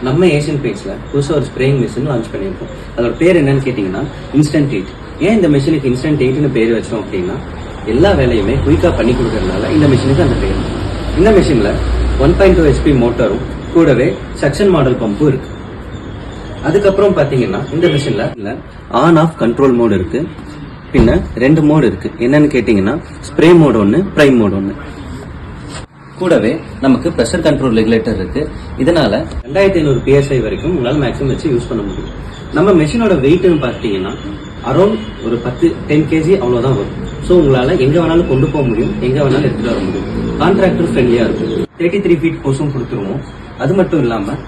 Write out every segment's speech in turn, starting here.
நம்ம ஏஷியன் பெயிண்ட்ஸ்ல புதுசாக ஒரு ஸ்ப்ரேயிங் மிஷின் லான்ச் பண்ணியிருக்கோம். அதோட பேர் என்னன்னு கேட்டிங்கன்னா இன்ஸ்டன்ட் 8. ஏன் இந்த மிஷினுக்கு இன்ஸ்டன்ட் 8ன்னு பேர் வச்சோம் அப்படின்னா எல்லா வேலையுமே குயிக்காக பண்ணி கொடுக்கறதுனால இந்த மிஷினுக்கு அந்த பேர். இந்த மிஷினில் 1.2 HP மோட்டரும் கூடவே சக்ஷன் மாடல் பம்பும் இருக்கு. அதுக்கப்புறம் பார்த்தீங்கன்னா இந்த மிஷினில் ஆன் ஆஃப் கண்ட்ரோல் மோடு இருக்கு. பின்ன 2 மோடு இருக்கு. என்னன்னு கேட்டிங்கன்னா ஸ்ப்ரே மோடு ஒன்று, பிரைம் மோடு ஒன்று. கூடவே நமக்கு ப்ரெஷர் கண்ட்ரோல் ரெகுலேட்டர் இருக்கு. இதனால 2500 PSI வரைக்கும் உங்களால் மேக்ஸிமம் வச்சு யூஸ் பண்ண முடியும். நம்ம மெஷினோட வெயிட்னு பார்த்தீங்கன்னா அரௌண்ட் ஒரு 10 kg அவ்வளோதான் வரும். ஸோ உங்களால் எங்கே வேணாலும் கொண்டு போக முடியும், எங்கே வேணாலும் எடுத்துகிட்டு வர முடியும். கான்ட்ராக்டர் ஃப்ரெண்ட்லியாக இருக்கும். 33 feet போஸும் கொடுத்துருவோம். அது மட்டும் இல்லாமல்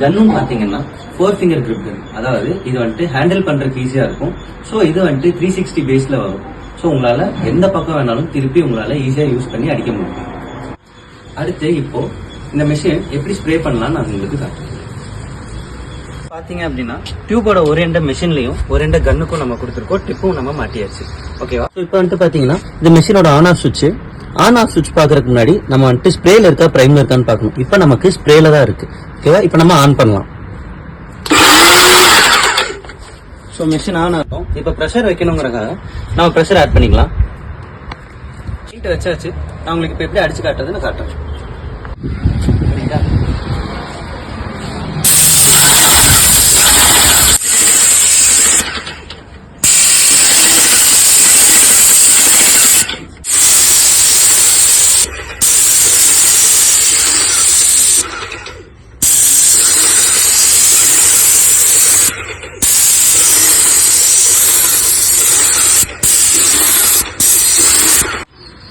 கன்னும் பார்த்தீங்கன்னா 4 finger grip gun. அதாவது இது வந்துட்டு ஹேண்டில் பண்ணுறதுக்கு ஈஸியாக இருக்கும். ஸோ இது வந்துட்டு 360 பேஸில் வரும். ஸோ உங்களால் எந்த பக்கம் வேணாலும் திருப்பி உங்களால் ஈஸியாக யூஸ் பண்ணி அடிக்க முடியும். அடுத்து இப்போ இந்த மெஷின் எப்படி ஸ்ப்ரே பண்ணலாம்னு நான் உங்களுக்கு காட்டுறேன். பாத்தீங்க அப்படின்னா டியூபோட ஒரு எண்ட மெஷின்லயும் ஒரு எண்ட கன்னுக்கும் நம்ம கொடுத்துருக்கோம். டிப்பும் நம்ம மாட்டியாச்சு. ஓகேவா? இப்போ வந்துட்டு பாத்தீங்கன்னா இந்த மெஷினோட ஆன் ஆஃப் சுவிட்ச் பாக்குறதுக்கு முன்னாடி நம்ம வந்துட்டு ஸ்ப்ரேல இருக்கா பிரைம்ல இருக்கான்னு பார்க்கணும். இப்போ நமக்கு ஸ்ப்ரேல தான் இருக்கு. ஓகேவா? இப்போ நம்ம ஆன் பண்ணலாம். ஸோ மெஷின் ஆன் ஆகும். இப்போ ப்ரெஷர் வைக்கணுங்கிறக்காக நம்ம ப்ரெஷர் ஆட் பண்ணிக்கலாம். ஹீட் வச்சாச்சு. நான் உங்களுக்கு இப்போ எப்படி அடிச்சு காட்டுறதுன்னு காட்டுறேன். சரிங்களா?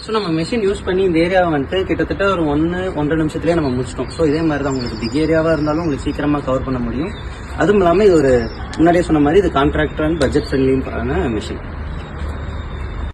ஸோ நம்ம மெஷின் யூஸ் பண்ணி இந்த ஏரியாவை வந்துட்டு கிட்டத்தட்ட ஒரு 1-1.5 நிமிஷத்துலேயே நம்ம முடிச்சிட்டோம். ஸோ இதே மாதிரி தான் உங்களுக்கு பிக் ஏரியாவாக இருந்தாலும் உங்களுக்கு சீக்கிரமாக கவர் பண்ண முடியும். அதுவும் இல்லாமல் இது ஒரு முன்னாடியே சொன்ன மாதிரி இது கான்ட்ராக்டர் அண்ட் பட்ஜெட் ஃப்ரெண்ட்லியான மெஷின்.